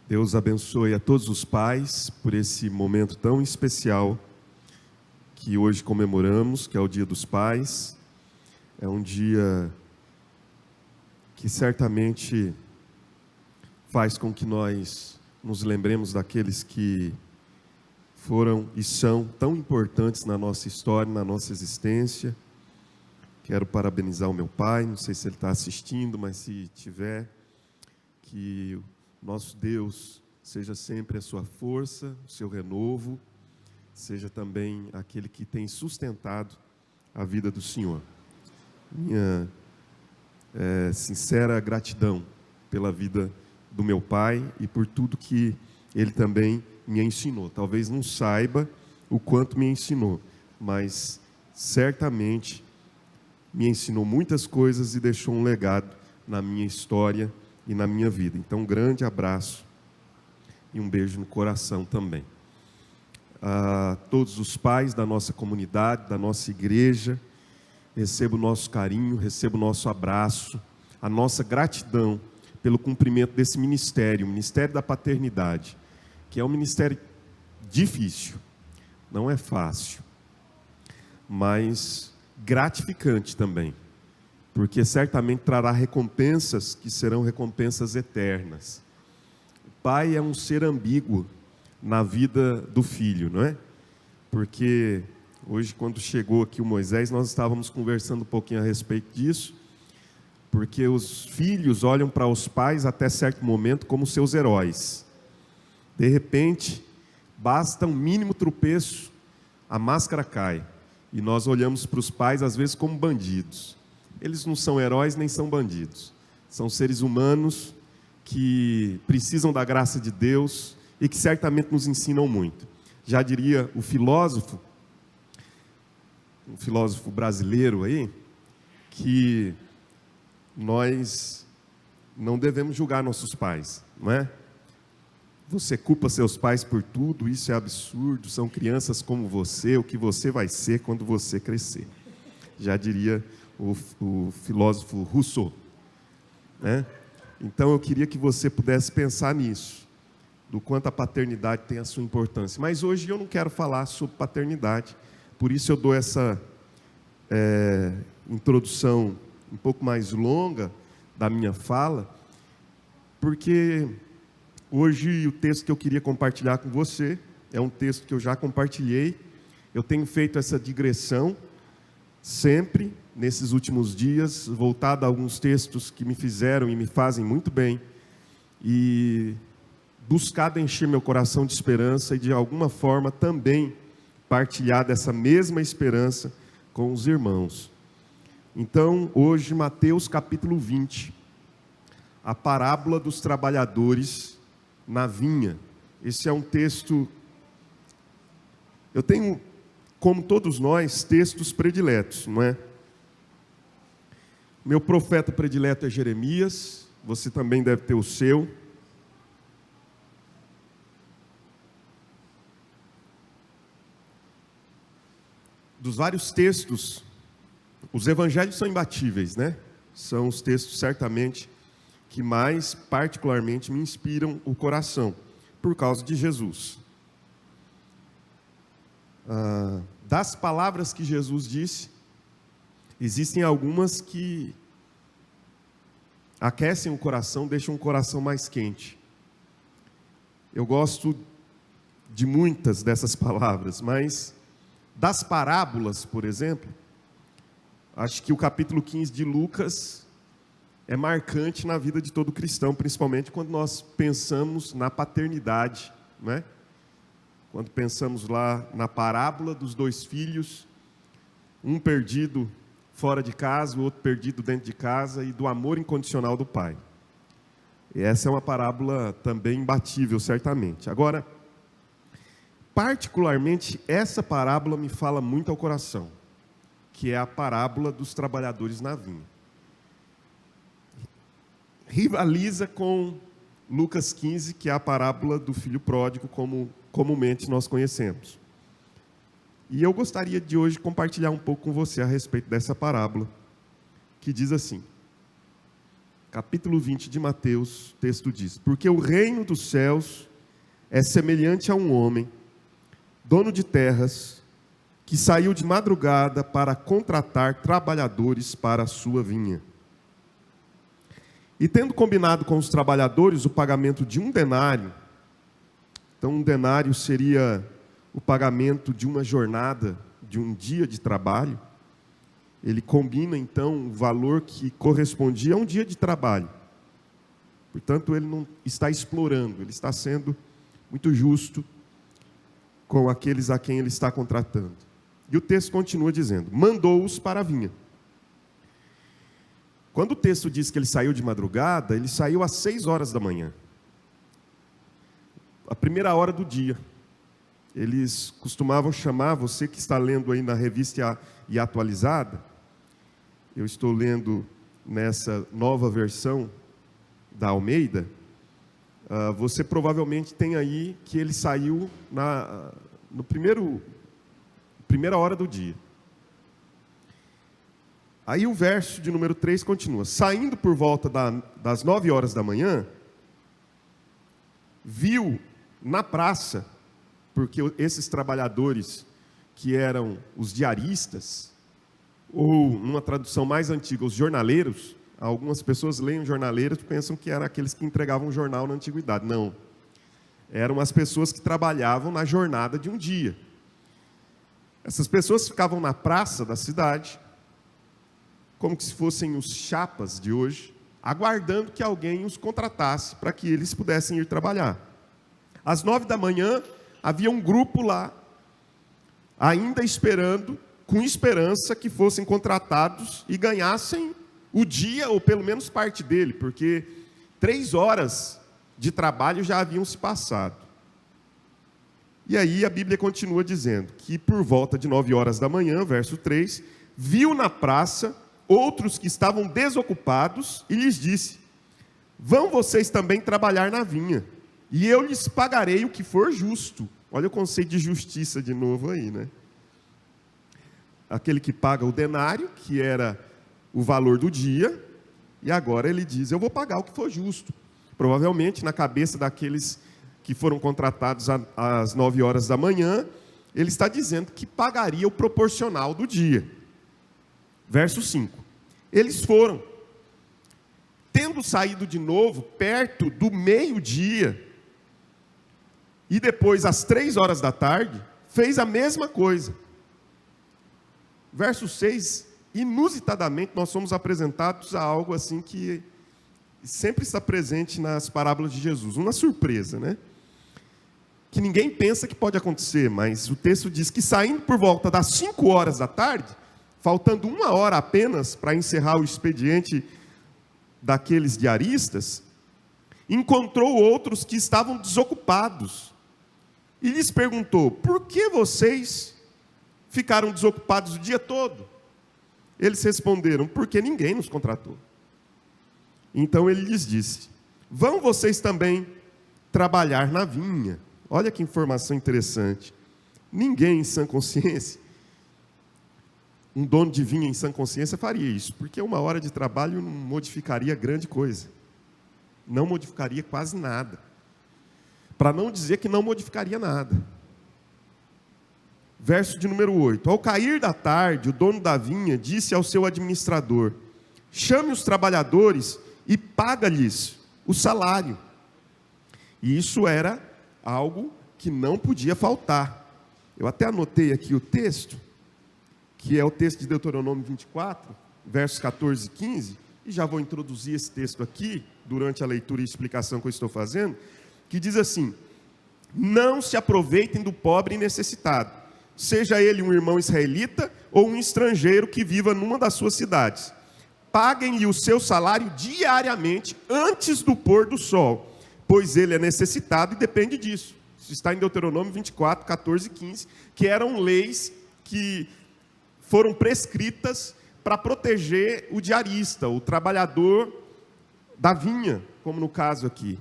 Deus abençoe a todos os pais por esse momento tão especial que hoje comemoramos, que é o Dia dos Pais. É um dia que certamente faz com que nós nos lembremos daqueles que foram e são tão importantes na nossa história, na nossa existência. Quero parabenizar o meu pai, não sei se ele está assistindo, mas se tiver, que o nosso Deus seja sempre a sua força, o seu renovo, seja também aquele que tem sustentado a vida do Senhor. Minha sincera gratidão pela vida do meu pai e por tudo que ele também me ensinou. Talvez não saiba o quanto me ensinou, mas certamente me ensinou muitas coisas e deixou um legado na minha história e na minha vida. Então, um grande abraço e um beijo no coração também. A todos os pais da nossa comunidade, da nossa igreja, recebo o nosso carinho, recebo o nosso abraço, a nossa gratidão pelo cumprimento desse ministério, o Ministério da Paternidade, que é um ministério difícil, não é fácil, mas gratificante também, porque certamente trará recompensas que serão recompensas eternas. O pai é um ser ambíguo na vida do filho, não é? Porque hoje, quando chegou aqui o Moisés, nós estávamos conversando um pouquinho a respeito disso, porque os filhos olham para os pais até certo momento como seus heróis. De repente, basta um mínimo tropeço, a máscara cai. E nós olhamos para os pais, às vezes, como bandidos. Eles não são heróis nem são bandidos. São seres humanos que precisam da graça de Deus e que certamente nos ensinam muito. Já diria o filósofo, um filósofo brasileiro aí, que nós não devemos julgar nossos pais, não é? Você culpa seus pais por tudo, isso é absurdo, são crianças como você, o que você vai ser quando você crescer. Já diria o filósofo Rousseau, né? Então eu queria que você pudesse pensar nisso, do quanto a paternidade tem a sua importância. Mas hoje eu não quero falar sobre paternidade, por isso eu dou essa introdução um pouco mais longa da minha fala, porque hoje o texto que eu queria compartilhar com você é um texto que eu já compartilhei. Eu tenho feito essa digressão sempre, nesses últimos dias, voltado a alguns textos que me fizeram e me fazem muito bem, e buscado encher meu coração de esperança e de alguma forma também partilhar dessa mesma esperança com os irmãos. Então, hoje, Mateus capítulo 20, a parábola dos trabalhadores na vinha. Esse é um texto, eu tenho, como todos nós, textos prediletos, não é? Meu profeta predileto é Jeremias, você também deve ter o seu. Dos vários textos, os evangelhos são imbatíveis, né? São os textos, certamente, que mais particularmente me inspiram o coração, por causa de Jesus. Das palavras que Jesus disse, existem algumas que aquecem o coração, deixam o coração mais quente. Eu gosto de muitas dessas palavras, mas das parábolas, por exemplo, acho que o capítulo 15 de Lucas é marcante na vida de todo cristão, principalmente quando nós pensamos na paternidade, não é? Quando pensamos lá na parábola dos dois filhos, um perdido fora de casa, o outro perdido dentro de casa, e do amor incondicional do pai. E essa é uma parábola também imbatível, certamente. Agora, particularmente, essa parábola me fala muito ao coração, que é a parábola dos trabalhadores na vinha. Rivaliza com Lucas 15, que é a parábola do filho pródigo, como comumente nós conhecemos. E eu gostaria de hoje compartilhar um pouco com você a respeito dessa parábola, que diz assim: capítulo 20 de Mateus, o texto diz: porque o reino dos céus é semelhante a um homem, dono de terras, que saiu de madrugada para contratar trabalhadores para a sua vinha. E tendo combinado com os trabalhadores o pagamento de 1 denário, então 1 denário seria o pagamento de uma jornada, de um dia de trabalho, ele combina então o valor que correspondia a um dia de trabalho. Portanto, ele não está explorando, ele está sendo muito justo com aqueles a quem ele está contratando. E o texto continua dizendo: mandou-os para a vinha. Quando o texto diz que ele saiu de madrugada, ele saiu às 6 horas da manhã. A primeira hora do dia. Eles costumavam chamar, você que está lendo aí na revista e atualizada, eu estou lendo nessa nova versão da Almeida, você provavelmente tem aí que ele saiu no primeira hora do dia. Aí o verso de número 3 continua: saindo por volta das 9 horas da manhã, viu na praça, porque esses trabalhadores que eram os diaristas, ou numa tradução mais antiga, os jornaleiros, algumas pessoas leem jornaleiros e pensam que eram aqueles que entregavam jornal na antiguidade. Não, eram as pessoas que trabalhavam na jornada de um dia. Essas pessoas ficavam na praça da cidade, como se fossem os chapas de hoje, aguardando que alguém os contratasse para que eles pudessem ir trabalhar. Às 9 da manhã, havia um grupo lá, ainda esperando, com esperança que fossem contratados e ganhassem o dia, ou pelo menos parte dele, porque 3 horas de trabalho já haviam se passado. E aí a Bíblia continua dizendo que por volta de 9 horas da manhã, verso 3, viu na praça outros que estavam desocupados e lhes disse: vão vocês também trabalhar na vinha, e eu lhes pagarei o que for justo. Olha o conceito de justiça de novo aí, né? Aquele que paga o denário, que era o valor do dia, e agora ele diz: eu vou pagar o que for justo. Provavelmente na cabeça daqueles que foram contratados às 9 horas da manhã, ele está dizendo que pagaria o proporcional do dia. Verso 5. Eles foram, tendo saído de novo perto do meio-dia, e depois às 3 horas da tarde, fez a mesma coisa. Verso 6, inusitadamente nós somos apresentados a algo assim que sempre está presente nas parábolas de Jesus, uma surpresa, né? Que ninguém pensa que pode acontecer, mas o texto diz que saindo por volta das 5 horas da tarde, faltando 1 hora apenas para encerrar o expediente daqueles diaristas, encontrou outros que estavam desocupados e lhes perguntou: por que vocês ficaram desocupados o dia todo? Eles responderam: porque ninguém nos contratou. Então ele lhes disse: vão vocês também trabalhar na vinha. Olha que informação interessante. Ninguém em sã consciência, um dono de vinha em sã consciência faria isso, porque 1 hora de trabalho não modificaria grande coisa. Não modificaria quase nada. Para não dizer que não modificaria nada. Verso de número 8. Ao cair da tarde, o dono da vinha disse ao seu administrador: chame os trabalhadores e paga-lhes o salário. E isso era algo que não podia faltar. Eu até anotei aqui o texto, que é o texto de Deuteronômio 24, versos 14 e 15, e já vou introduzir esse texto aqui, durante a leitura e explicação que eu estou fazendo, que diz assim: não se aproveitem do pobre e necessitado, seja ele um irmão israelita ou um estrangeiro que viva numa das suas cidades. Paguem-lhe o seu salário diariamente antes do pôr do sol, pois ele é necessitado e depende disso. Isso está em Deuteronômio 24, 14 e 15, que eram leis que foram prescritas para proteger o diarista, o trabalhador da vinha, como no caso aqui.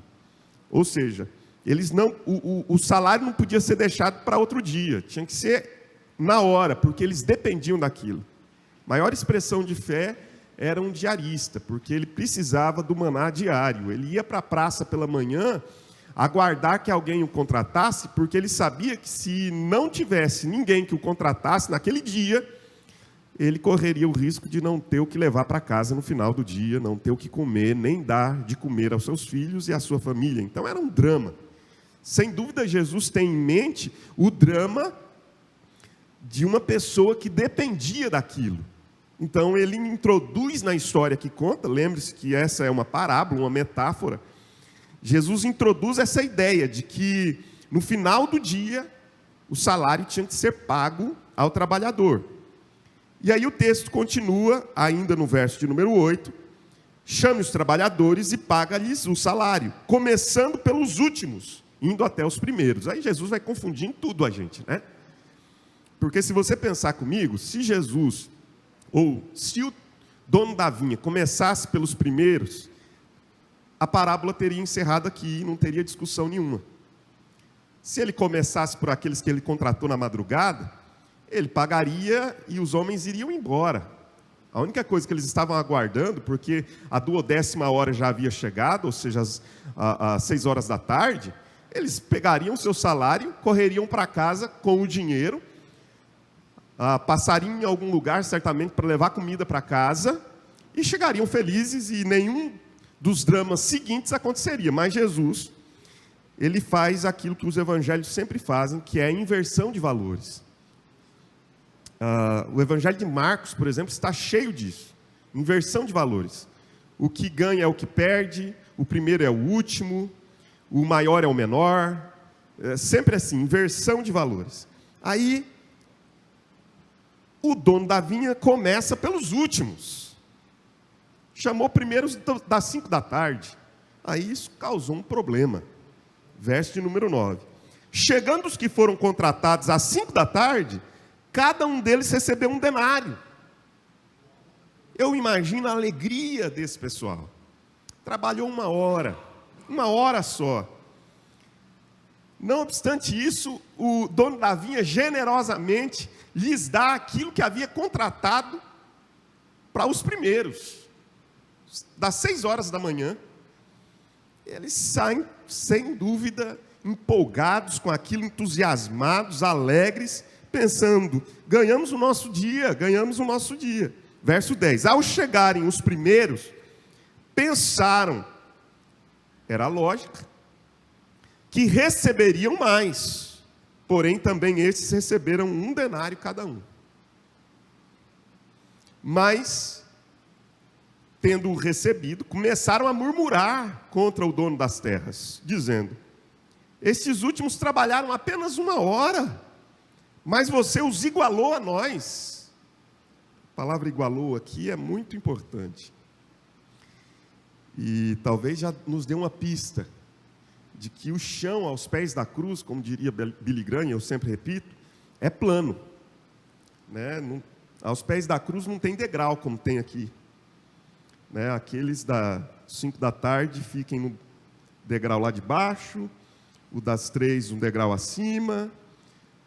Ou seja, eles não, o salário não podia ser deixado para outro dia, tinha que ser na hora, porque eles dependiam daquilo. Maior expressão de fé era um diarista, porque ele precisava do maná diário. Ele ia para a praça pela manhã, aguardar que alguém o contratasse, porque ele sabia que se não tivesse ninguém que o contratasse naquele dia, ele correria o risco de não ter o que levar para casa no final do dia, não ter o que comer, nem dar de comer aos seus filhos e à sua família. Então era um drama. Sem dúvida, Jesus tem em mente o drama de uma pessoa que dependia daquilo. Então ele introduz na história que conta, lembre-se que essa é uma parábola, uma metáfora. Jesus introduz essa ideia de que no final do dia o salário tinha que ser pago ao trabalhador. E aí o texto continua, ainda no verso de número 8, chame os trabalhadores e paga-lhes o salário, começando pelos últimos, indo até os primeiros. Aí Jesus vai confundindo tudo a gente, né? Porque se você pensar comigo, se Jesus, ou se o dono da vinha começasse pelos primeiros, a parábola teria encerrado aqui, não teria discussão nenhuma. Se ele começasse por aqueles que ele contratou na madrugada, ele pagaria e os homens iriam embora. A única coisa que eles estavam aguardando, porque a 12ª hora já havia chegado, ou seja, às 6 horas da tarde, eles pegariam o seu salário, correriam para casa com o dinheiro, passariam em algum lugar, certamente, para levar comida para casa, e chegariam felizes, e nenhum dos dramas seguintes aconteceria. Mas Jesus, ele faz aquilo que os evangelhos sempre fazem, que é a inversão de valores. O evangelho de Marcos, por exemplo, está cheio disso. Inversão de valores. O que ganha é o que perde, o primeiro é o último, o maior é o menor. É sempre assim, inversão de valores. Aí, o dono da vinha começa pelos últimos. Chamou primeiro das 5 da tarde. Aí isso causou um problema. Verso de número 9. Chegando os que foram contratados às 5 da tarde, cada um deles recebeu um denário. Eu imagino a alegria desse pessoal. Trabalhou 1 hora só. Não obstante isso, o dono da vinha generosamente lhes dá aquilo que havia contratado para os primeiros. Das 6 horas da manhã, eles saem, sem dúvida, empolgados com aquilo, entusiasmados, alegres, pensando, ganhamos o nosso dia. Verso 10, ao chegarem os primeiros, pensaram, era lógico, que receberiam mais, porém também estes receberam 1 denário cada um. Mas, tendo recebido, começaram a murmurar contra o dono das terras, dizendo, estes últimos trabalharam apenas 1 hora, mas você os igualou a nós. A palavra igualou aqui é muito importante. E talvez já nos dê uma pista de que o chão aos pés da cruz, como diria Billy Graham, eu sempre repito, é plano. Né? Aos pés da cruz não tem degrau, como tem aqui. Né? Aqueles das 5 da tarde fiquem no degrau lá de baixo, o das 3 um degrau acima,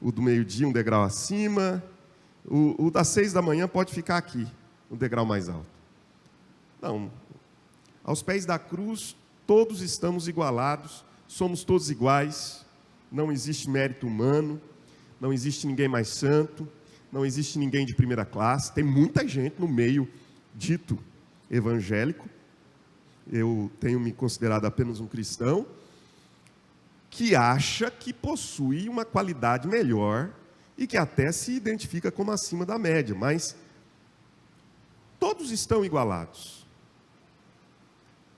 o do meio-dia um degrau acima, o das 6 da manhã pode ficar aqui, no degrau mais alto. Não, aos pés da cruz todos estamos igualados, somos todos iguais, não existe mérito humano, não existe ninguém mais santo, não existe ninguém de primeira classe, tem muita gente no meio dito evangélico, eu tenho me considerado apenas um cristão, que acha que possui uma qualidade melhor e que até se identifica como acima da média, mas todos estão igualados.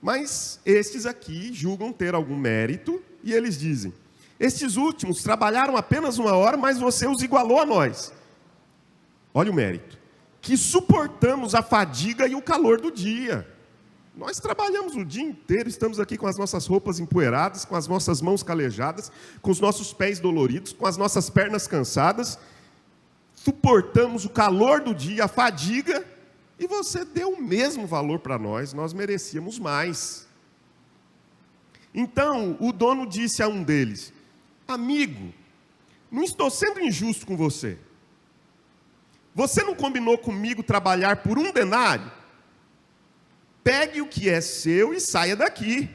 Mas estes aqui julgam ter algum mérito e eles dizem, estes últimos trabalharam apenas 1 hora, mas você os igualou a nós. Olha o mérito. Que suportamos a fadiga e o calor do dia. Nós trabalhamos o dia inteiro, estamos aqui com as nossas roupas empoeiradas, com as nossas mãos calejadas, com os nossos pés doloridos, com as nossas pernas cansadas. Suportamos o calor do dia, a fadiga, e você deu o mesmo valor para nós, nós merecíamos mais. Então, o dono disse a um deles, amigo, não estou sendo injusto com você. Você não combinou comigo trabalhar por 1 denário? pegue o que é seu e saia daqui,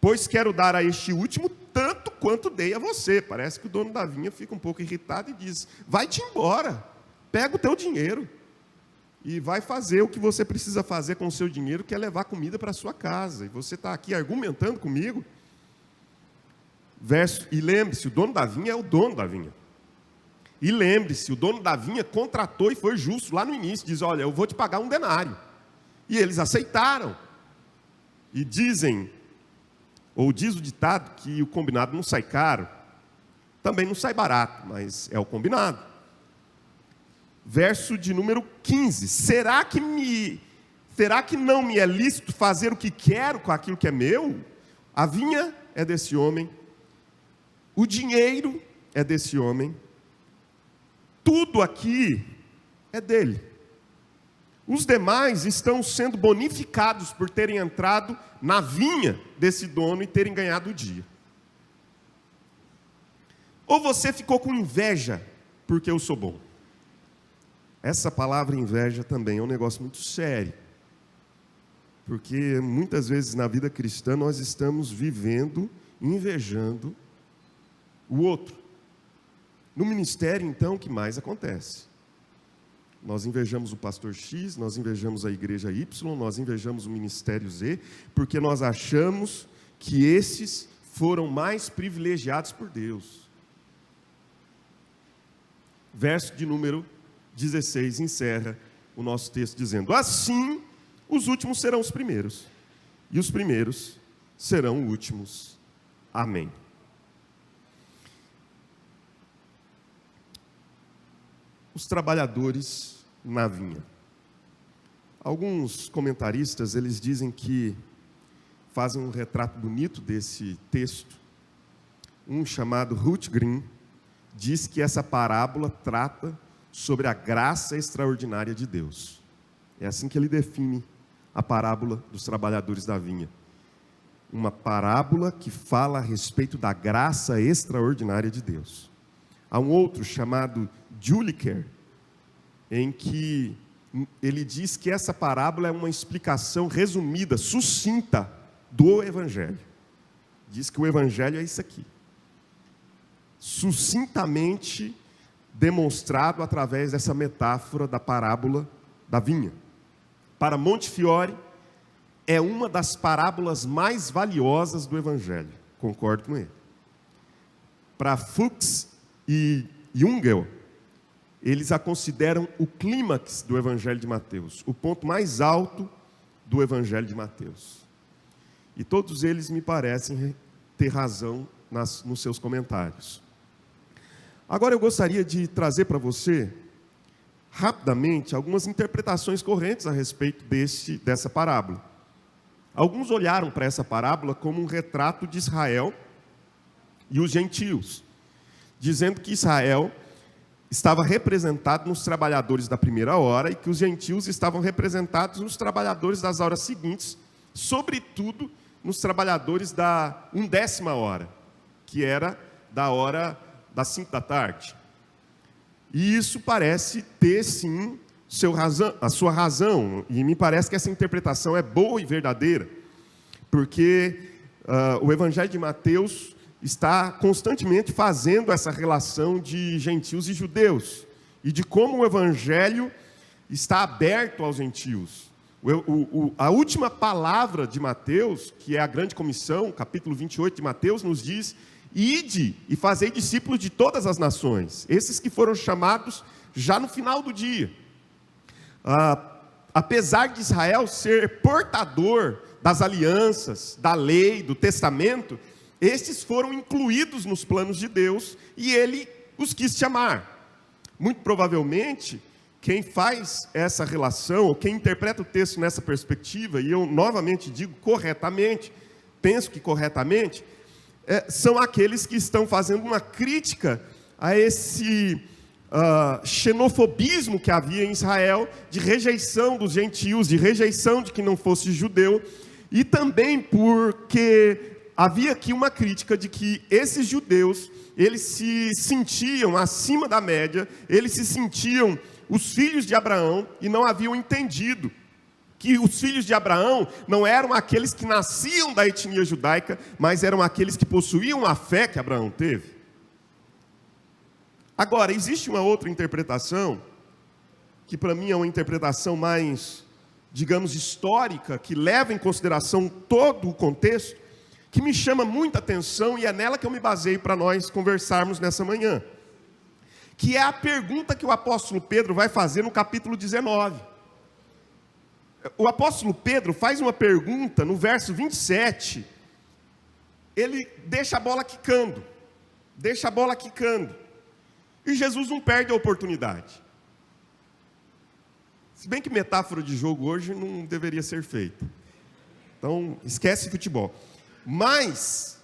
pois quero dar a este último tanto quanto dei a você. Parece que o dono da vinha fica um pouco irritado e diz: vai-te embora, pega o teu dinheiro e vai fazer o que você precisa fazer com o seu dinheiro, que é levar comida para a sua casa. E você está aqui argumentando comigo? E lembre-se, o dono da vinha é o dono da vinha. E lembre-se, o dono da vinha contratou e foi justo lá no início. Diz: olha, eu vou te pagar 1 denário. E eles aceitaram. E dizem, ou diz o ditado, que o combinado não sai caro. Também não sai barato, mas é o combinado. Verso de número 15. Será que não me é lícito fazer o que quero com aquilo que é meu? A vinha é desse homem. O dinheiro é desse homem. Tudo aqui é dele. Os demais estão sendo bonificados por terem entrado na vinha desse dono e terem ganhado o dia. Ou você ficou com inveja porque eu sou bom? Essa palavra inveja também é um negócio muito sério. Porque muitas vezes na vida cristã nós estamos vivendo, invejando o outro. No ministério, então, o que mais acontece? Nós invejamos o pastor X, nós invejamos a igreja Y, nós invejamos o ministério Z, porque nós achamos que esses foram mais privilegiados por Deus. Verso de número 16 encerra o nosso texto dizendo: assim, os últimos serão os primeiros, e os primeiros serão os últimos. Amém. Os trabalhadores na vinha. Alguns comentaristas, eles dizem que fazem um retrato bonito desse texto. Um chamado Ruth Green diz que essa parábola trata sobre a graça extraordinária de Deus. É assim que ele define a parábola dos trabalhadores da vinha. Uma parábola que fala a respeito da graça extraordinária de Deus. Há um outro chamado Juliker, em que ele diz que essa parábola é uma explicação resumida, sucinta, do Evangelho. Diz que o Evangelho é isso aqui. Sucintamente demonstrado através dessa metáfora da parábola da vinha. Para Montefiore, é uma das parábolas mais valiosas do Evangelho. Concordo com ele. Para Fuchs e Jungel, eles a consideram o clímax do Evangelho de Mateus, o ponto mais alto do Evangelho de Mateus. E todos eles me parecem ter razão nos seus comentários. Agora eu gostaria de trazer para você, rapidamente, algumas interpretações correntes a respeito dessa parábola. Alguns olharam para essa parábola como um retrato de Israel e os gentios, dizendo que Israel estava representado nos trabalhadores da primeira hora e que os gentios estavam representados nos trabalhadores das horas seguintes, sobretudo nos trabalhadores da 1/10 hora, que era da hora das 5 da tarde. E isso parece ter, sim, a sua razão, e me parece que essa interpretação é boa e verdadeira, porque o Evangelho de Mateus está constantemente fazendo essa relação de gentios e judeus, e de como o Evangelho está aberto aos gentios. A última palavra de Mateus, que é a grande comissão, capítulo 28 de Mateus, nos diz: ide e fazei discípulos de todas as nações, esses que foram chamados já no final do dia. Apesar de Israel ser portador das alianças, da lei, do testamento, estes foram incluídos nos planos de Deus e ele os quis chamar. Muito provavelmente, quem faz essa relação, ou quem interpreta o texto nessa perspectiva, e eu novamente digo corretamente, penso que corretamente, são aqueles que estão fazendo uma crítica a esse xenofobismo que havia em Israel, de rejeição dos gentios, de rejeição de quem não fosse judeu, e também porque havia aqui uma crítica de que esses judeus, eles se sentiam acima da média, eles se sentiam os filhos de Abraão e não haviam entendido Que os filhos de Abraão não eram aqueles que nasciam da etnia judaica, mas eram aqueles que possuíam a fé que Abraão teve. Agora, existe uma outra interpretação, que para mim é uma interpretação mais, digamos, histórica, que leva em consideração todo o contexto, que me chama muita atenção e é nela que eu me baseio para nós conversarmos nessa manhã. Que é a pergunta que o apóstolo Pedro vai fazer no capítulo 19. O apóstolo Pedro faz uma pergunta no verso 27, ele deixa a bola quicando, e Jesus não perde a oportunidade. Se bem que metáfora de jogo hoje não deveria ser feita, então esquece futebol. Mas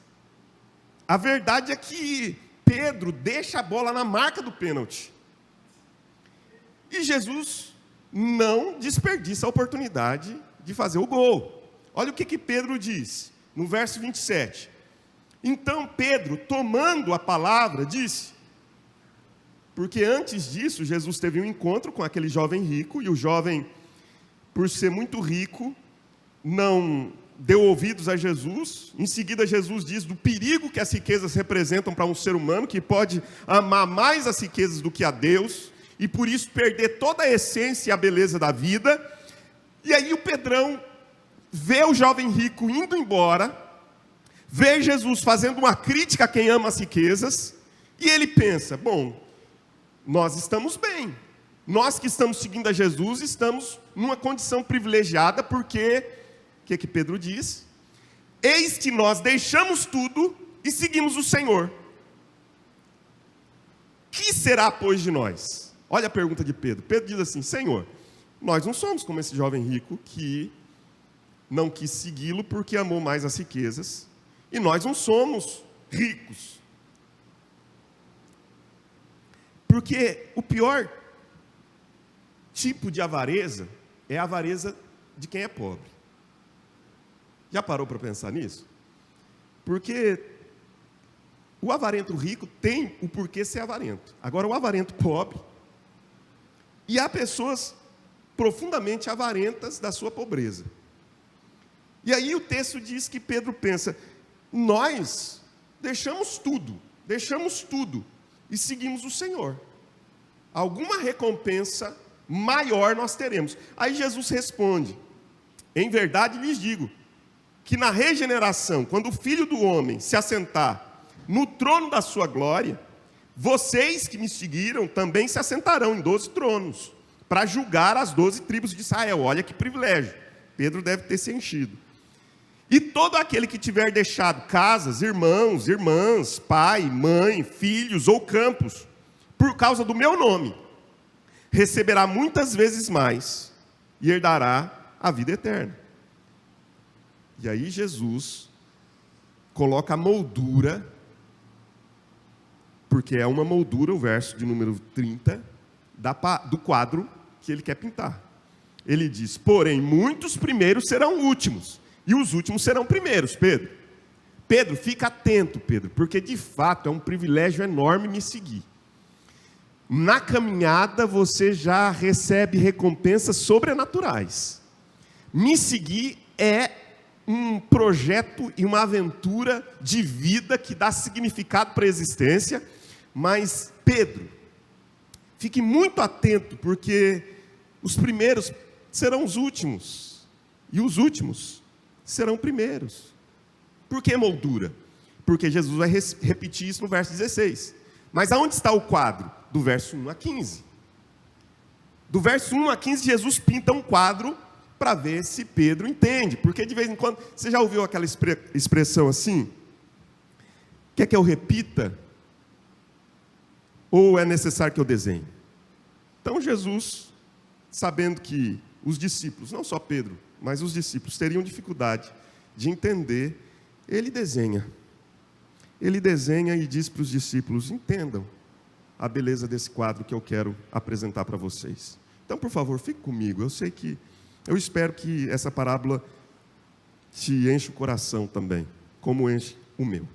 a verdade é que Pedro deixa a bola na marca do pênalti, e Jesus não desperdiça a oportunidade de fazer o gol. Olha o que Pedro diz, no verso 27. Então Pedro, tomando a palavra, disse, porque antes disso Jesus teve um encontro com aquele jovem rico, e o jovem, por ser muito rico, não deu ouvidos a Jesus. Em seguida Jesus diz do perigo que as riquezas representam para um ser humano, que pode amar mais as riquezas do que a Deus, e por isso perder toda a essência e a beleza da vida. E aí o Pedrão vê o jovem rico indo embora, vê Jesus fazendo uma crítica a quem ama as riquezas, e ele pensa, bom, nós estamos bem, nós que estamos seguindo a Jesus, estamos numa condição privilegiada, porque, o que Pedro diz? Eis que nós deixamos tudo e seguimos o Senhor. Que será, pois, de nós? Olha a pergunta de Pedro. Pedro diz assim, Senhor, nós não somos como esse jovem rico que não quis segui-lo porque amou mais as riquezas, e nós não somos ricos. Porque o pior tipo de avareza é a avareza de quem é pobre. Já parou para pensar nisso? Porque o avarento rico tem o porquê ser avarento. Agora, o avarento pobre, e há pessoas profundamente avarentas da sua pobreza. E aí o texto diz que Pedro pensa, nós deixamos tudo e seguimos o Senhor. Alguma recompensa maior nós teremos. Aí Jesus responde, em verdade lhes digo, que na regeneração, quando o Filho do Homem se assentar no trono da sua glória, vocês que me seguiram também se assentarão em 12 tronos, para julgar as 12 tribos de Israel. Olha que privilégio, Pedro deve ter se enchido. E todo aquele que tiver deixado casas, irmãos, irmãs, pai, mãe, filhos ou campos, por causa do meu nome, receberá muitas vezes mais, e herdará a vida eterna. E aí Jesus coloca a moldura, porque é uma moldura, o verso de número 30, do quadro que ele quer pintar. Ele diz, porém, muitos primeiros serão últimos, e os últimos serão primeiros, Pedro. Pedro, fica atento, Pedro, porque de fato é um privilégio enorme me seguir. Na caminhada você já recebe recompensas sobrenaturais. Me seguir é um projeto e uma aventura de vida que dá significado para a existência. Mas, Pedro, fique muito atento, porque os primeiros serão os últimos, e os últimos serão primeiros. Por que moldura? Porque Jesus vai repetir isso no verso 16. Mas aonde está o quadro? Do verso 1 a 15. Do verso 1 a 15, Jesus pinta um quadro para ver se Pedro entende. Porque de vez em quando, você já ouviu aquela expressão assim? Quer que eu repita? Ou é necessário que eu desenhe? Então Jesus, sabendo que os discípulos, não só Pedro, mas os discípulos teriam dificuldade de entender, ele desenha. Ele desenha e diz para os discípulos, entendam a beleza desse quadro que eu quero apresentar para vocês. Então, por favor, fique comigo. Eu espero que essa parábola te enche o coração também, como enche o meu.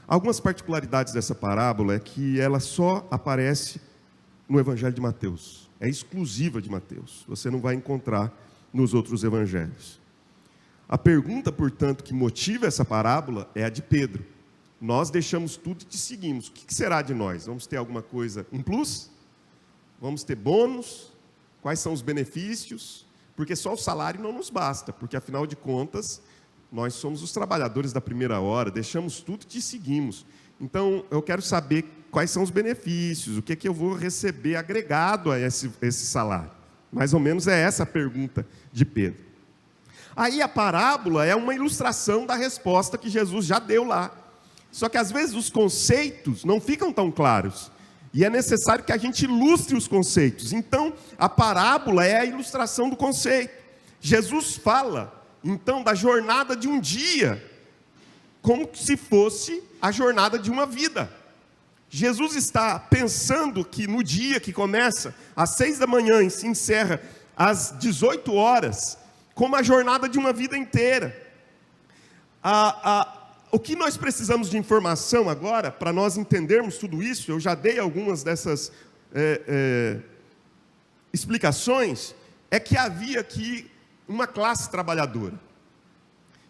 Algumas particularidades dessa parábola é que ela só aparece no Evangelho de Mateus. É exclusiva de Mateus. Você não vai encontrar nos outros evangelhos. A pergunta, portanto, que motiva essa parábola é a de Pedro. Nós deixamos tudo e te seguimos. O que será de nós? Vamos ter alguma coisa, um plus? Vamos ter bônus? Quais são os benefícios? Porque só o salário não nos basta, porque afinal de contas, nós somos os trabalhadores da primeira hora, deixamos tudo e te seguimos. Então, eu quero saber quais são os benefícios, o que é que eu vou receber agregado a esse salário. Mais ou menos é essa a pergunta de Pedro. Aí a parábola é uma ilustração da resposta que Jesus já deu lá. Só que às vezes os conceitos não ficam tão claros. E é necessário que a gente ilustre os conceitos. Então, a parábola é a ilustração do conceito. Jesus fala, então, da jornada de um dia, como se fosse a jornada de uma vida. Jesus está pensando que no dia que começa às 6 da manhã e se encerra às 18 horas, como a jornada de uma vida inteira. O que nós precisamos de informação agora, para nós entendermos tudo isso, eu já dei algumas dessas explicações, é que havia aqui uma classe trabalhadora.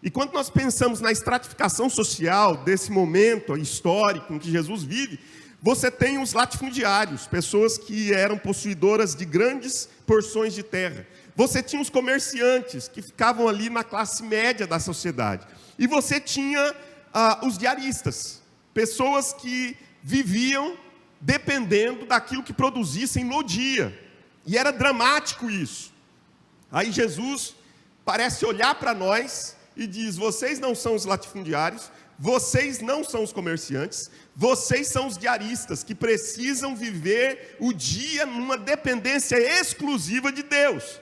E quando nós pensamos na estratificação social desse momento histórico em que Jesus vive, você tem os latifundiários, pessoas que eram possuidoras de grandes porções de terra. Você tinha os comerciantes, que ficavam ali na classe média da sociedade. E você tinha os diaristas, pessoas que viviam dependendo daquilo que produzissem no dia. E era dramático isso. Aí Jesus parece olhar para nós e diz: vocês não são os latifundiários, vocês não são os comerciantes, vocês são os diaristas, que precisam viver o dia numa dependência exclusiva de Deus.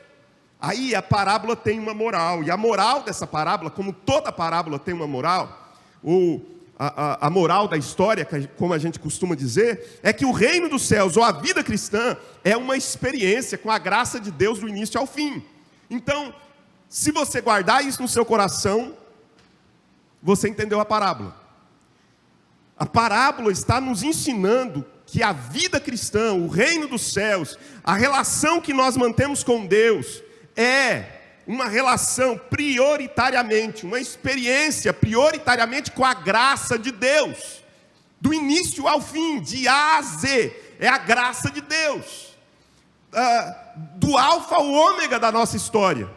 Aí a parábola tem uma moral, e a moral dessa parábola, como toda parábola tem uma moral, ou a moral da história, como a gente costuma dizer, é que o reino dos céus, ou a vida cristã, é uma experiência com a graça de Deus do início ao fim. Então, se você guardar isso no seu coração, você entendeu a parábola. A parábola está nos ensinando que a vida cristã, o reino dos céus, a relação que nós mantemos com Deus, é uma relação prioritariamente, uma experiência prioritariamente com a graça de Deus. Do início ao fim, de A a Z, é a graça de Deus. Do alfa ao ômega da nossa história.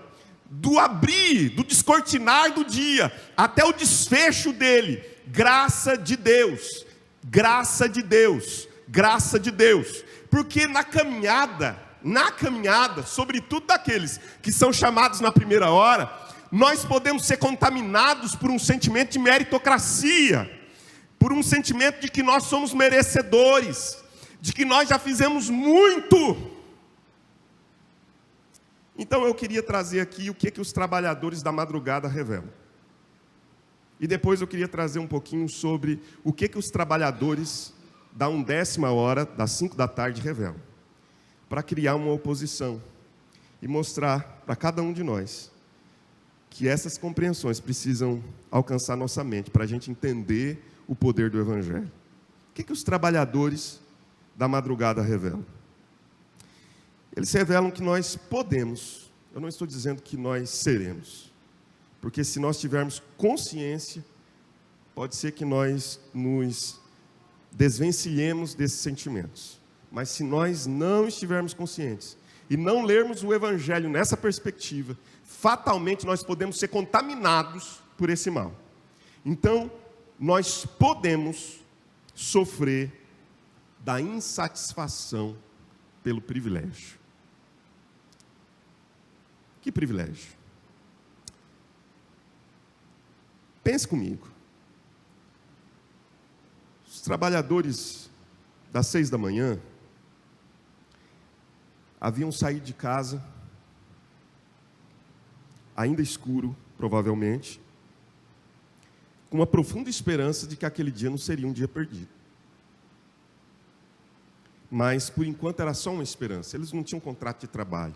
Do abrir, do descortinar do dia, até o desfecho dele, graça de Deus, graça de Deus, graça de Deus. Porque na caminhada, sobretudo daqueles que são chamados na primeira hora, nós podemos ser contaminados por um sentimento de meritocracia, por um sentimento de que nós somos merecedores, de que nós já fizemos muito. Então eu queria trazer aqui o que os trabalhadores da madrugada revelam. E depois eu queria trazer um pouquinho sobre o que os trabalhadores da 1ª hora, das 5 da tarde, revelam. Para criar uma oposição e mostrar para cada um de nós que essas compreensões precisam alcançar nossa mente, para a gente entender o poder do Evangelho. O que os trabalhadores da madrugada revelam? Eles revelam que nós podemos, eu não estou dizendo que nós seremos, porque se nós tivermos consciência, pode ser que nós nos desvencilhemos desses sentimentos. Mas se nós não estivermos conscientes e não lermos o Evangelho nessa perspectiva, fatalmente nós podemos ser contaminados por esse mal. Então, nós podemos sofrer da insatisfação pelo privilégio. Que privilégio? Pense comigo. Os trabalhadores das 6 da manhã haviam saído de casa, ainda escuro, provavelmente, com uma profunda esperança de que aquele dia não seria um dia perdido. Mas, por enquanto, era só uma esperança. Eles não tinham contrato de trabalho.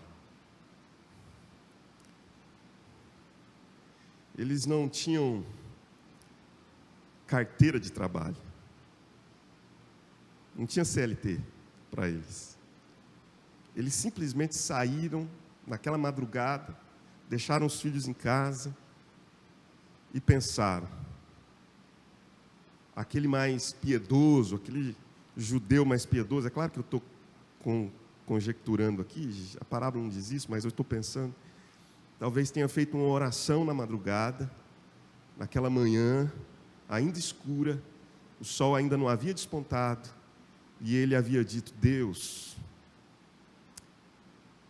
Eles não tinham carteira de trabalho. Não tinha CLT para eles. Eles simplesmente saíram naquela madrugada deixaram os filhos em casa e pensaram: aquele mais piedoso, aquele judeu mais piedoso, é claro que eu estou conjecturando aqui, a parábola não diz isso, mas eu estou pensando, talvez tenha feito uma oração na madrugada, naquela manhã, ainda escura, o sol ainda não havia despontado, e ele havia dito: Deus,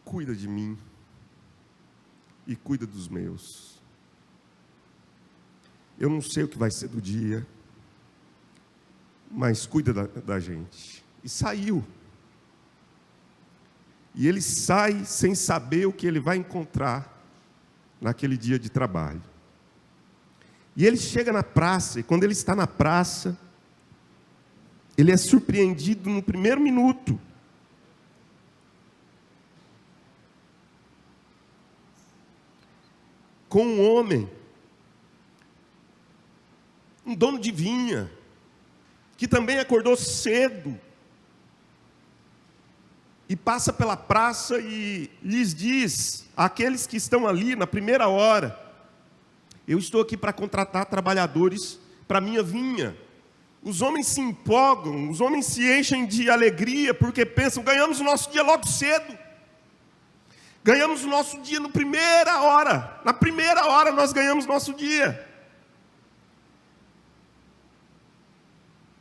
cuida de mim e cuida dos meus. Eu não sei o que vai ser do dia, mas cuida da gente. E saiu. E ele sai sem saber o que ele vai encontrar naquele dia de trabalho. E ele chega na praça, e quando ele está na praça, ele é surpreendido no primeiro minuto. Com um homem, um dono de vinha, que também acordou cedo, e passa pela praça e lhes diz, àqueles que estão ali na primeira hora: eu estou aqui para contratar trabalhadores para a minha vinha. Os homens se empolgam, os homens se enchem de alegria, porque pensam: ganhamos o nosso dia logo cedo. Ganhamos o nosso dia na primeira hora nós ganhamos nosso dia.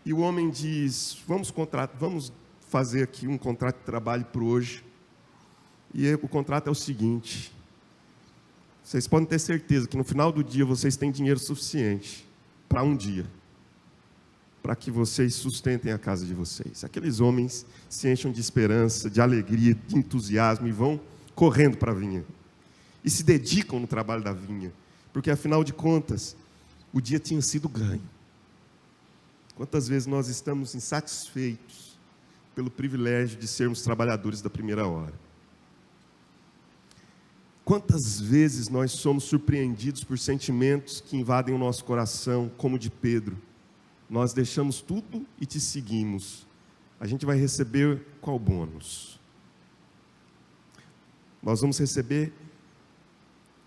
E o homem diz: vamos fazer aqui um contrato de trabalho para hoje. E o contrato é o seguinte: vocês podem ter certeza que no final do dia vocês têm dinheiro suficiente para um dia, para que vocês sustentem a casa de vocês. Aqueles homens se enchem de esperança, de alegria, de entusiasmo e vão correndo para a vinha. E se dedicam no trabalho da vinha, porque afinal de contas, o dia tinha sido ganho. Quantas vezes nós estamos insatisfeitos pelo privilégio de sermos trabalhadores da primeira hora? Quantas vezes nós somos surpreendidos por sentimentos que invadem o nosso coração, como o de Pedro? Nós deixamos tudo e te seguimos. A gente vai receber qual bônus? Nós vamos receber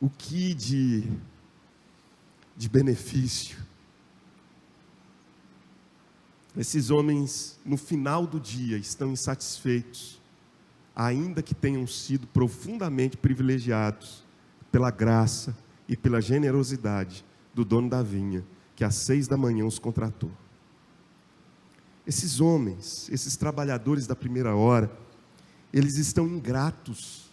o que de benefício? Esses homens, no final do dia, estão insatisfeitos, ainda que tenham sido profundamente privilegiados pela graça e pela generosidade do dono da vinha, que às 6 da manhã os contratou. Esses homens, esses trabalhadores da primeira hora, eles estão ingratos.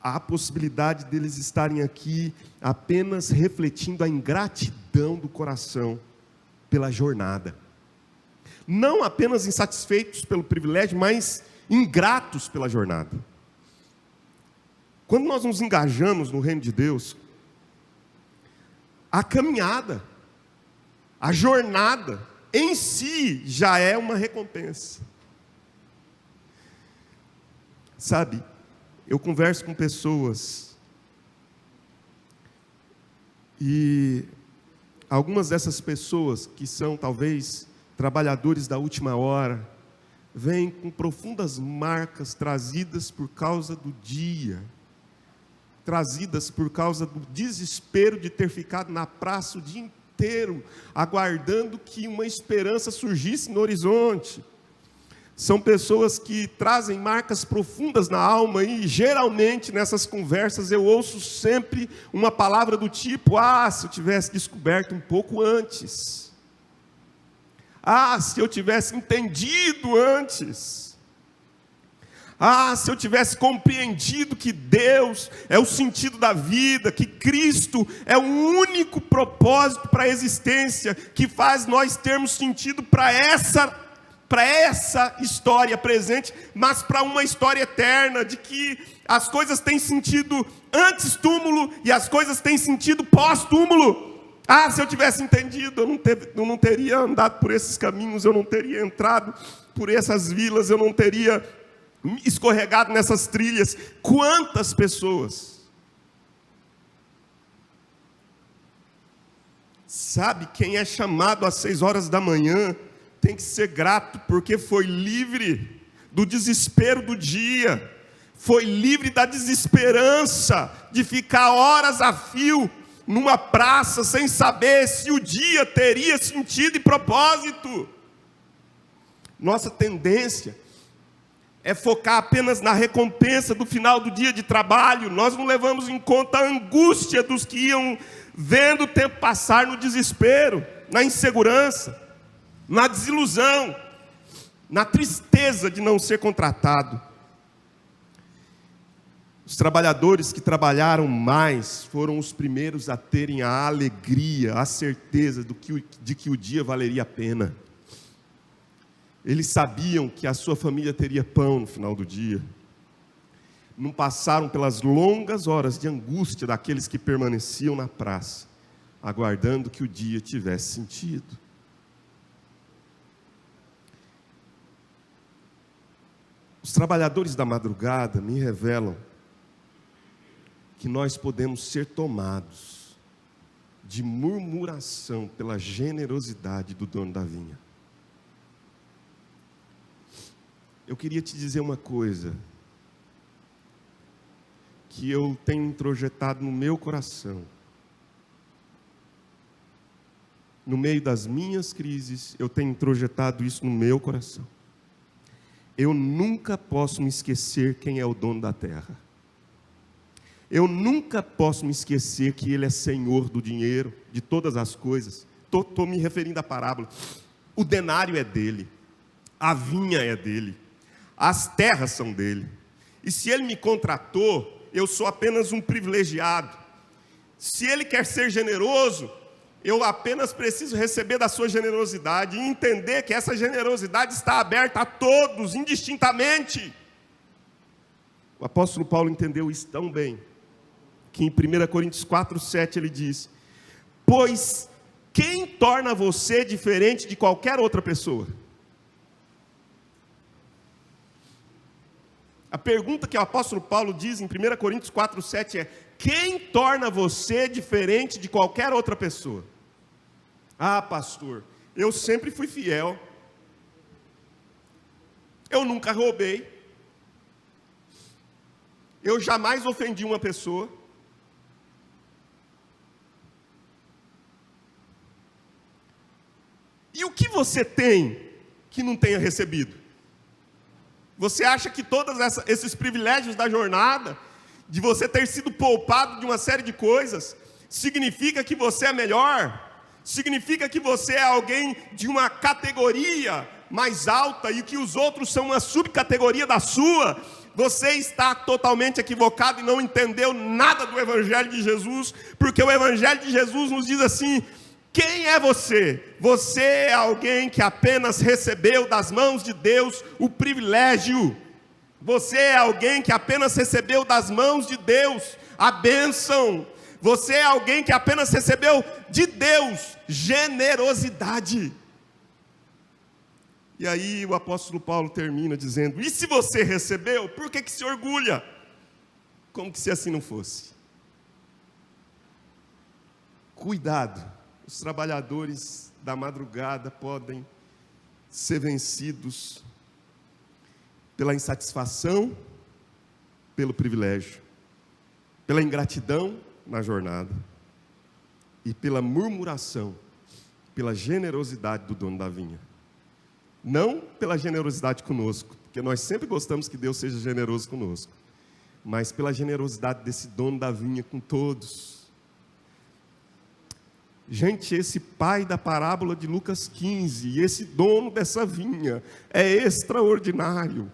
Há a possibilidade deles estarem aqui apenas refletindo a ingratidão do coração pela jornada. Não apenas insatisfeitos pelo privilégio, mas ingratos pela jornada. Quando nós nos engajamos no reino de Deus, a caminhada, a jornada em si já é uma recompensa. Sabe, eu converso com pessoas e algumas dessas pessoas que são talvez trabalhadores da última hora, vêm com profundas marcas trazidas por causa do dia, trazidas por causa do desespero de ter ficado na praça o dia inteiro, aguardando que uma esperança surgisse no horizonte. São pessoas que trazem marcas profundas na alma e geralmente nessas conversas eu ouço sempre uma palavra do tipo: se eu tivesse descoberto um pouco antes. Se eu tivesse entendido antes. Se eu tivesse compreendido que Deus é o sentido da vida, que Cristo é o único propósito para a existência, que faz nós termos sentido para essa história presente, mas para uma história eterna, de que as coisas têm sentido antes túmulo e as coisas têm sentido pós-túmulo. Se eu tivesse entendido, eu não teria andado por esses caminhos, eu não teria entrado por essas vilas, eu não teria escorregado nessas trilhas. Quantas pessoas? Sabe, quem é chamado às 6 horas da manhã tem que ser grato, porque foi livre do desespero do dia, foi livre da desesperança de ficar horas a fio numa praça sem saber se o dia teria sentido e propósito. Nossa tendência é focar apenas na recompensa do final do dia de trabalho. Nós não levamos em conta a angústia dos que iam vendo o tempo passar no desespero, na insegurança, na desilusão, na tristeza de não ser contratado. Os trabalhadores que trabalharam mais foram os primeiros a terem a alegria, a certeza de que o dia valeria a pena. Eles sabiam que a sua família teria pão no final do dia. Não passaram pelas longas horas de angústia daqueles que permaneciam na praça, aguardando que o dia tivesse sentido. Os trabalhadores da madrugada me revelam que nós podemos ser tomados de murmuração pela generosidade do dono da vinha. Eu queria te dizer uma coisa que eu tenho introjetado no meu coração. No meio das minhas crises, eu tenho introjetado isso no meu coração. Eu nunca posso me esquecer quem é o dono da terra. Eu nunca posso me esquecer que Ele é Senhor do dinheiro, de todas as coisas. Estou me referindo à parábola. O denário é dele, a vinha é dele, as terras são dele. E se Ele me contratou, eu sou apenas um privilegiado. Se Ele quer ser generoso, eu apenas preciso receber da sua generosidade e entender que essa generosidade está aberta a todos, indistintamente. O apóstolo Paulo entendeu isso tão bem, que em 1 Coríntios 4:7 ele diz: pois quem torna você diferente de qualquer outra pessoa? A pergunta que o apóstolo Paulo diz em 1 Coríntios 4:7 é: quem torna você diferente de qualquer outra pessoa? Ah, pastor, eu sempre fui fiel, eu nunca roubei, eu jamais ofendi uma pessoa. E o que você tem que não tenha recebido? Você acha que todos esses privilégios da jornada, de você ter sido poupado de uma série de coisas, significa que você é melhor? Significa que você é alguém de uma categoria mais alta e que os outros são uma subcategoria da sua? Você está totalmente equivocado e não entendeu nada do Evangelho de Jesus, porque o Evangelho de Jesus nos diz assim: quem é você? Você é alguém que apenas recebeu das mãos de Deus o privilégio. Você é alguém que apenas recebeu das mãos de Deus a bênção. Você é alguém que apenas recebeu de Deus generosidade. E aí o apóstolo Paulo termina dizendo: e se você recebeu, por que se orgulha? Como que se assim não fosse? Cuidado, os trabalhadores da madrugada podem ser vencidos pela insatisfação, pelo privilégio, pela ingratidão na jornada e pela murmuração, pela generosidade do dono da vinha. Não pela generosidade conosco, porque nós sempre gostamos que Deus seja generoso conosco, mas pela generosidade desse dono da vinha com todos. Gente, esse pai da parábola de Lucas 15, esse dono dessa vinha, é extraordinário.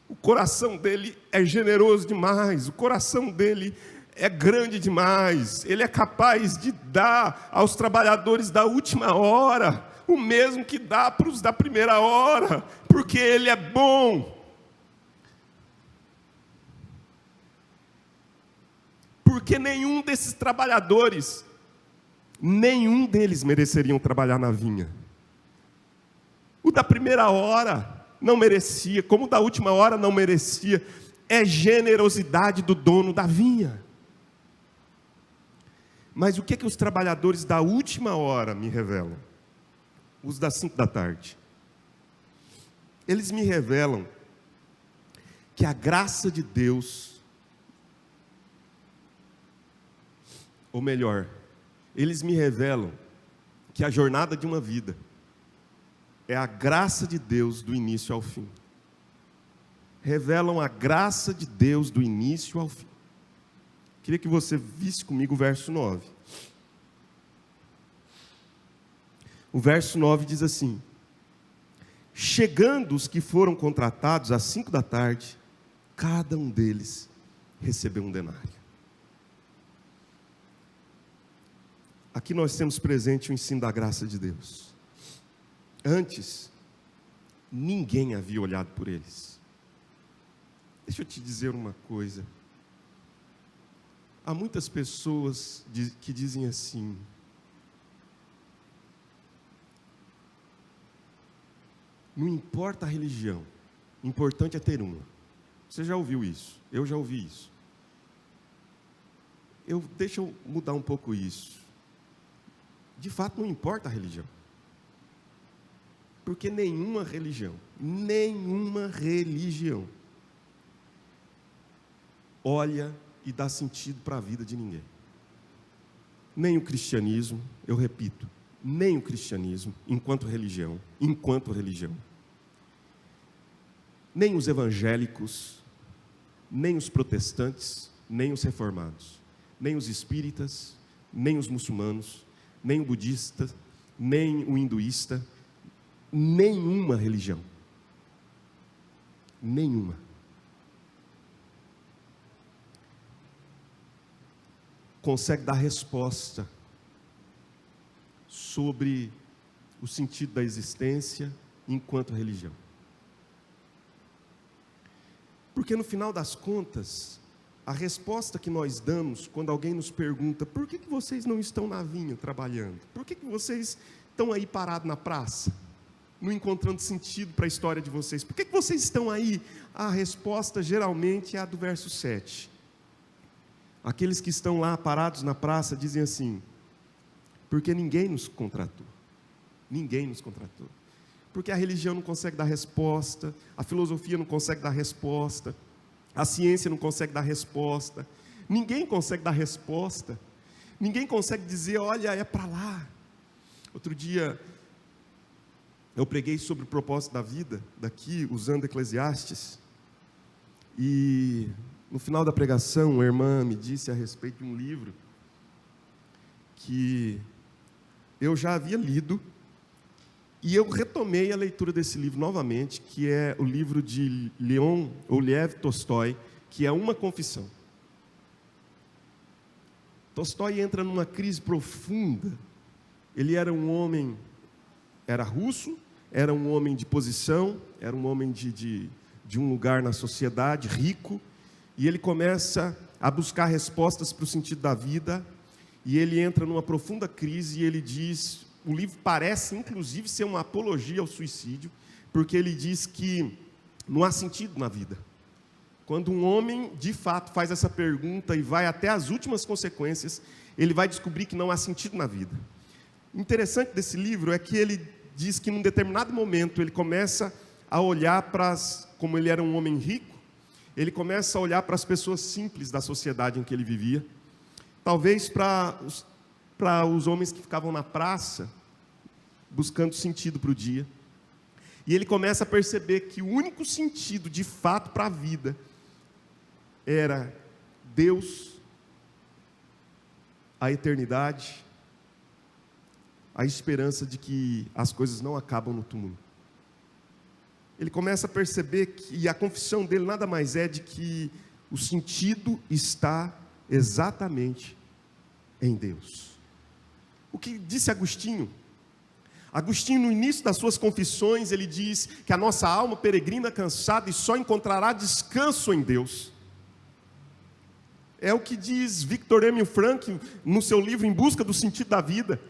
O coração dele é generoso demais, o coração dele é grande demais. Ele é capaz de dar aos trabalhadores da última hora o mesmo que dá para os da primeira hora, porque Ele é bom. Porque nenhum desses trabalhadores, nenhum deles mereceriam trabalhar na vinha. O da primeira hora não merecia, como o da última hora não merecia. É generosidade do dono da vinha. Mas o que os trabalhadores da última hora me revelam? Os das 5 da tarde. Eles me revelam que a graça de Deus, ou melhor, eles me revelam que a jornada de uma vida é a graça de Deus do início ao fim. Revelam a graça de Deus do início ao fim. Queria que você visse comigo o verso 9. O verso 9 diz assim: chegando os que foram contratados às 5 da tarde, cada um deles recebeu um denário. Aqui nós temos presente o ensino da graça de Deus. Antes, ninguém havia olhado por eles. Deixa eu te dizer uma coisa. Há muitas pessoas que dizem assim: não importa a religião, o importante é ter uma. Você já ouviu isso? Eu já ouvi isso. Deixa eu mudar um pouco isso. De fato, não importa a religião. Porque nenhuma religião olha e dá sentido para a vida de ninguém. Nem o cristianismo, eu repito, nem o cristianismo enquanto religião, nem os evangélicos, nem os protestantes, nem os reformados, nem os espíritas, nem os muçulmanos, nem o budista, nem o hinduísta, nenhuma religião, nenhuma, consegue dar resposta sobre o sentido da existência enquanto religião. Porque no final das contas, a resposta que nós damos quando alguém nos pergunta: por que vocês não estão na vinha trabalhando? Por que vocês estão aí parados na praça, não encontrando sentido para a história de vocês? Por que vocês estão aí? A resposta geralmente é a do verso 7. Aqueles que estão lá parados na praça dizem assim: porque ninguém nos contratou. Ninguém nos contratou. Porque a religião não consegue dar resposta, a filosofia não consegue dar resposta, a ciência não consegue dar resposta, ninguém consegue dar resposta, ninguém consegue dizer: olha, é para lá. Outro dia, eu preguei sobre o propósito da vida, daqui, usando Eclesiastes, e no final da pregação, uma irmã me disse a respeito de um livro que eu já havia lido, e eu retomei a leitura desse livro novamente, que é o livro de Lev Tolstói, que é Uma Confissão. Tolstói entra numa crise profunda. Ele era um homem, era russo, era um homem de posição, era um homem de um lugar na sociedade, rico, e ele começa a buscar respostas para o sentido da vida, e ele entra numa profunda crise, e ele diz... O livro parece, inclusive, ser uma apologia ao suicídio, porque ele diz que não há sentido na vida. Quando um homem, de fato, faz essa pergunta e vai até as últimas consequências, ele vai descobrir que não há sentido na vida. O interessante desse livro é que ele diz que, num determinado momento, ele começa a olhar como ele era um homem rico, ele começa a olhar para as pessoas simples da sociedade em que ele vivia, talvez para os homens que ficavam na praça, buscando sentido para o dia. E ele começa a perceber que o único sentido, de fato, para a vida, era Deus, a eternidade, a esperança de que as coisas não acabam no túmulo. Ele começa a perceber que a confissão dele nada mais é de que o sentido está exatamente em Deus. O que disse Agostinho? Agostinho, no início das suas confissões, ele diz que a nossa alma peregrina cansada e só encontrará descanso em Deus. É o que diz Viktor Emil Frankl no seu livro Em Busca do Sentido da Vida.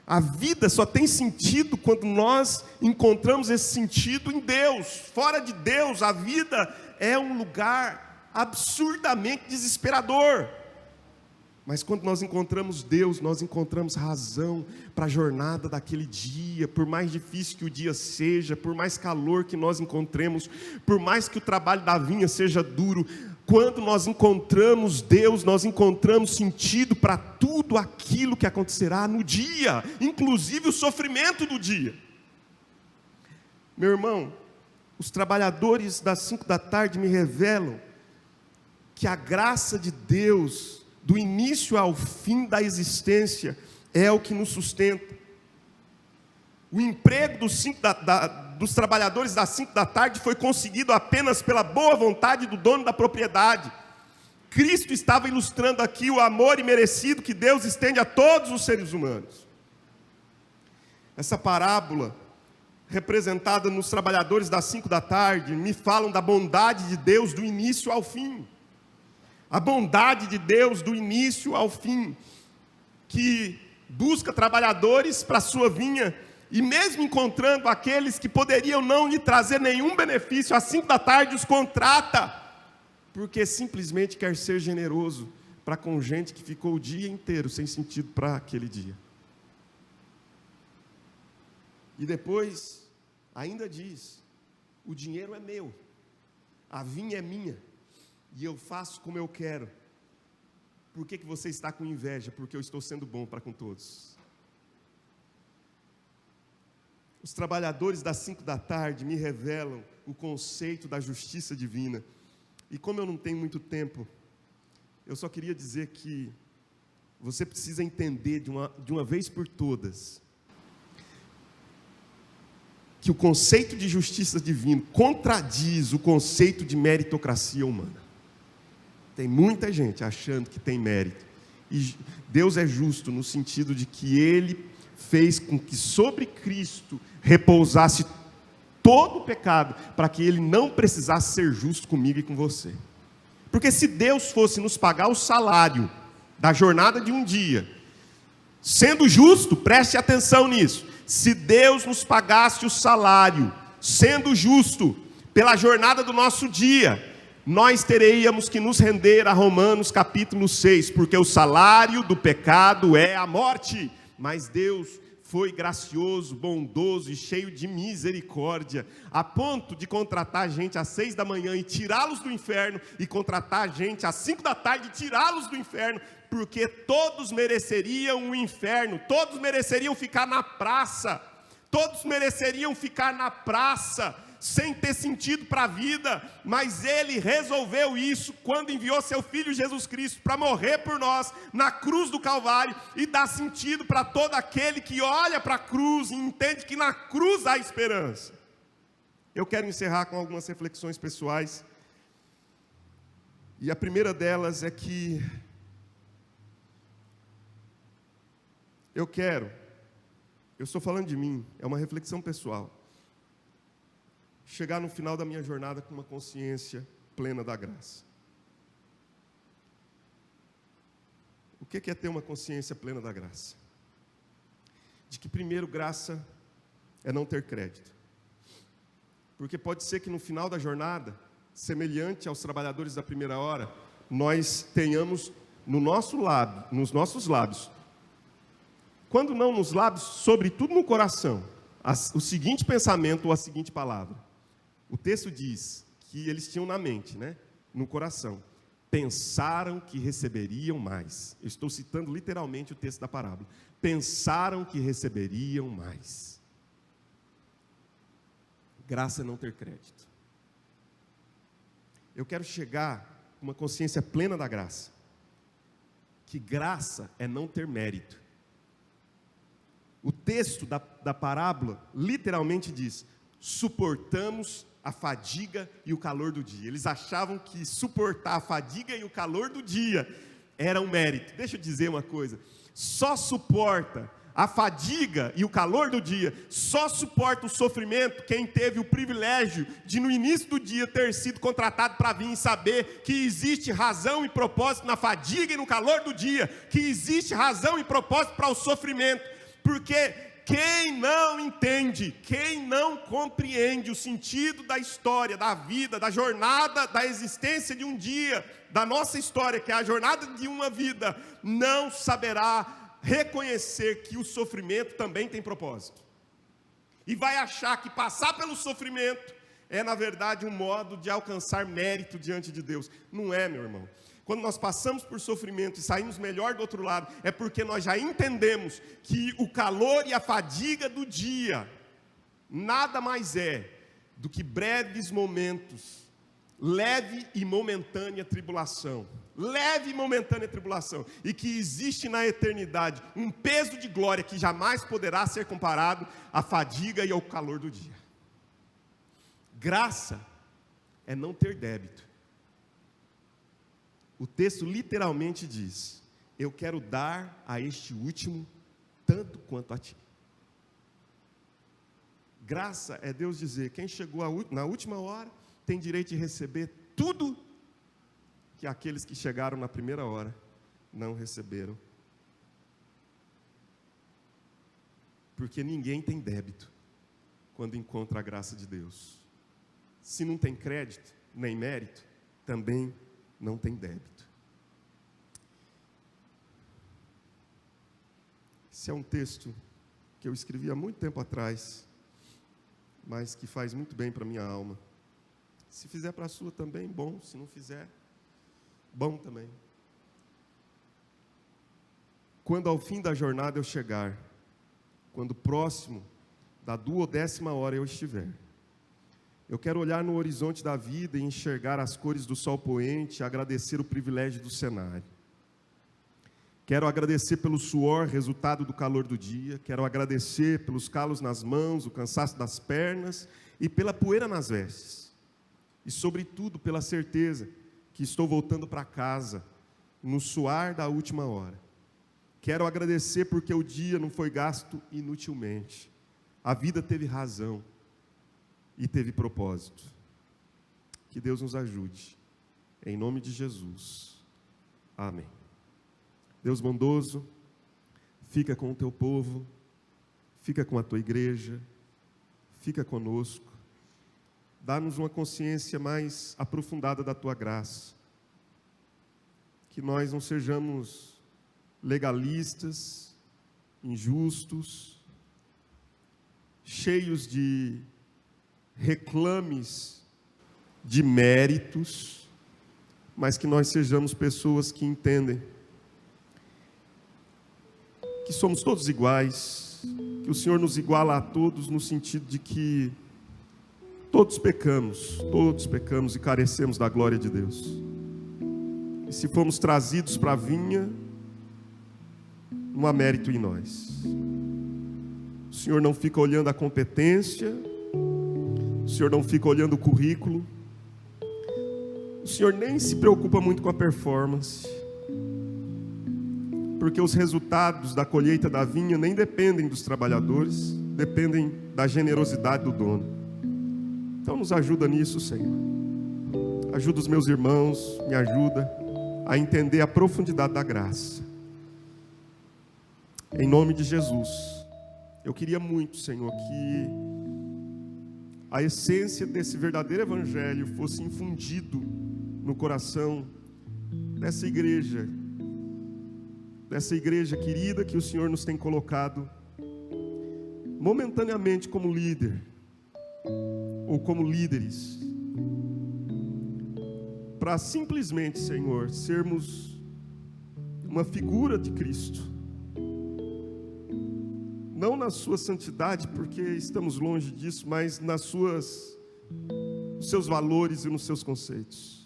A vida só tem sentido quando nós encontramos esse sentido em Deus. Fora de Deus, a vida é um lugar absurdamente desesperador. Mas quando nós encontramos Deus, nós encontramos razão para a jornada daquele dia. Por mais difícil que o dia seja, por mais calor que nós encontremos, por mais que o trabalho da vinha seja duro, quando nós encontramos Deus, nós encontramos sentido para tudo aquilo que acontecerá no dia, inclusive o sofrimento do dia. Meu irmão, os trabalhadores das 5 da tarde me revelam que a graça de Deus, do início ao fim da existência, é o que nos sustenta. O emprego dos trabalhadores das 5 da tarde foi conseguido apenas pela boa vontade do dono da propriedade. Cristo estava ilustrando aqui o amor imerecido que Deus estende a todos os seres humanos. Essa parábola, representada nos trabalhadores das 5 da tarde, me falam da bondade de Deus do início ao fim. A bondade de Deus do início ao fim, que busca trabalhadores para a sua vinha, e mesmo encontrando aqueles que poderiam não lhe trazer nenhum benefício, às 5 da tarde os contrata, porque simplesmente quer ser generoso para com gente que ficou o dia inteiro sem sentido para aquele dia. E depois, ainda diz, o dinheiro é meu, a vinha é minha, e eu faço como eu quero. Por que você está com inveja? Porque eu estou sendo bom para com todos. Os trabalhadores das 5 da tarde me revelam o conceito da justiça divina. E como eu não tenho muito tempo, eu só queria dizer que você precisa entender de uma vez por todas que o conceito de justiça divina contradiz o conceito de meritocracia humana. Tem muita gente achando que tem mérito. E Deus é justo no sentido de que Ele fez com que sobre Cristo repousasse todo o pecado, para que Ele não precisasse ser justo comigo e com você. Porque se Deus fosse nos pagar o salário da jornada de um dia, sendo justo, preste atenção nisso, se Deus nos pagasse o salário, sendo justo, pela jornada do nosso dia, nós teríamos que nos render a Romanos capítulo 6, porque o salário do pecado é a morte, mas Deus foi gracioso, bondoso e cheio de misericórdia, a ponto de contratar gente às 6 da manhã e tirá-los do inferno, e contratar gente às 5 da tarde e tirá-los do inferno, porque todos mereceriam o inferno, todos mereceriam ficar na praça, sem ter sentido para a vida, mas Ele resolveu isso quando enviou seu Filho Jesus Cristo para morrer por nós na cruz do Calvário e dar sentido para todo aquele que olha para a cruz e entende que na cruz há esperança. Eu quero encerrar com algumas reflexões pessoais, e a primeira delas é que eu estou falando de mim, é uma reflexão pessoal, chegar no final da minha jornada com uma consciência plena da graça. O que é ter uma consciência plena da graça? De que primeiro graça é não ter crédito. Porque pode ser que no final da jornada, semelhante aos trabalhadores da primeira hora, nós tenhamos nos nossos lábios, quando não nos lábios, sobretudo no coração, o seguinte pensamento ou a seguinte palavra. O texto diz que eles tinham na mente, no coração, pensaram que receberiam mais. Eu estou citando literalmente o texto da parábola. Pensaram que receberiam mais. Graça é não ter crédito. Eu quero chegar com uma consciência plena da graça. Que graça é não ter mérito. O texto da parábola literalmente diz: suportamos a fadiga e o calor do dia. Eles achavam que suportar a fadiga e o calor do dia era um mérito. Deixa eu dizer uma coisa: só suporta a fadiga e o calor do dia, só suporta o sofrimento quem teve o privilégio de no início do dia ter sido contratado para vir e saber que existe razão e propósito na fadiga e no calor do dia, que existe razão e propósito para o sofrimento, porque Quem não entende, quem não compreende o sentido da história, da vida, da jornada, da existência de um dia, da nossa história, que é a jornada de uma vida, não saberá reconhecer que o sofrimento também tem propósito. E vai achar que passar pelo sofrimento é, na verdade, um modo de alcançar mérito diante de Deus. Não é, meu irmão. Quando nós passamos por sofrimento e saímos melhor do outro lado, é porque nós já entendemos que o calor e a fadiga do dia nada mais é do que breves momentos, leve e momentânea tribulação. Leve e momentânea tribulação. E que existe na eternidade um peso de glória que jamais poderá ser comparado à fadiga e ao calor do dia. Graça é não ter débito. O texto literalmente diz: eu quero dar a este último tanto quanto a ti. Graça é Deus dizer: quem chegou na última hora tem direito de receber tudo que aqueles que chegaram na primeira hora não receberam. Porque ninguém tem débito quando encontra a graça de Deus. Se não tem crédito, nem mérito, também não tem débito. Esse é um texto que eu escrevi há muito tempo atrás, mas que faz muito bem para a minha alma. Se fizer para a sua também, bom. Se não fizer, bom também. Quando ao fim da jornada eu chegar, quando próximo da 12ª hora eu estiver, eu quero olhar no horizonte da vida e enxergar as cores do sol poente e agradecer o privilégio do cenário. Quero agradecer pelo suor, resultado do calor do dia. Quero agradecer pelos calos nas mãos, o cansaço das pernas e pela poeira nas vestes. E, sobretudo, pela certeza que estou voltando para casa no suar da última hora. Quero agradecer porque o dia não foi gasto inutilmente. A vida teve razão e teve propósito. Que Deus nos ajude. Em nome de Jesus. Amém. Deus bondoso, fica com o teu povo, fica com a tua igreja, fica conosco. Dá-nos uma consciência mais aprofundada da tua graça. Que nós não sejamos legalistas, injustos, cheios de reclames de méritos, mas que nós sejamos pessoas que entendem que somos todos iguais, que o Senhor nos iguala a todos no sentido de que todos pecamos e carecemos da glória de Deus. E se fomos trazidos para a vinha, não há mérito em nós. O Senhor não fica olhando a competência, o Senhor não fica olhando o currículo, o Senhor nem se preocupa muito com a performance, porque os resultados da colheita da vinha nem dependem dos trabalhadores, dependem da generosidade do dono. Então nos ajuda nisso, Senhor. Ajuda os meus irmãos, me ajuda a entender a profundidade da graça. Em nome de Jesus, eu queria muito, Senhor, que a essência desse verdadeiro evangelho fosse infundido no coração dessa igreja querida que o Senhor nos tem colocado momentaneamente como líder, ou como líderes, para simplesmente, Senhor, sermos uma figura de Cristo, não na sua santidade, porque estamos longe disso, mas nos seus valores e nos seus conceitos.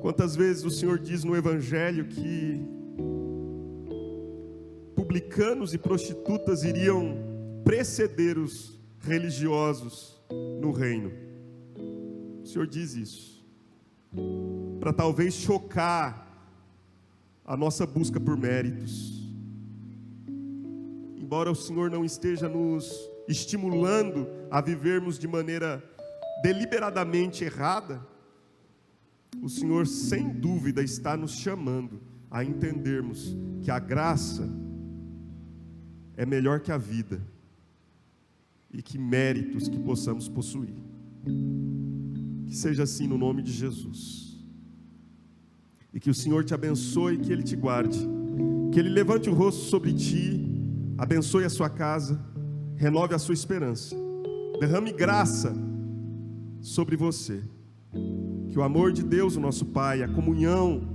Quantas vezes o Senhor diz no Evangelho que publicanos e prostitutas iriam preceder os religiosos no reino. O Senhor diz isso para talvez chocar a nossa busca por méritos. Embora o Senhor não esteja nos estimulando a vivermos de maneira deliberadamente errada, o Senhor sem dúvida está nos chamando a entendermos que a graça é melhor que a vida, e que méritos que possamos possuir. Que seja assim no nome de Jesus. E que o Senhor te abençoe, que Ele te guarde, que Ele levante o rosto sobre ti, abençoe a sua casa, renove a sua esperança, derrame graça sobre você. Que o amor de Deus, o nosso Pai, a comunhão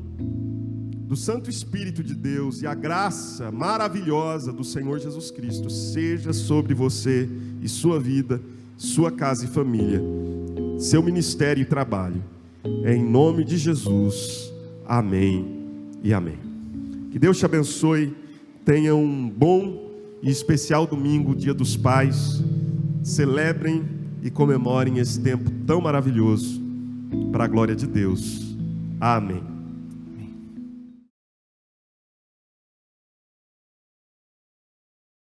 do Santo Espírito de Deus e a graça maravilhosa do Senhor Jesus Cristo seja sobre você e sua vida, sua casa e família, seu ministério e trabalho. Em nome de Jesus, amém e amém. Que Deus te abençoe, tenha um bom e especial domingo, Dia dos Pais. Celebrem e comemorem esse tempo tão maravilhoso, para a glória de Deus. Amém.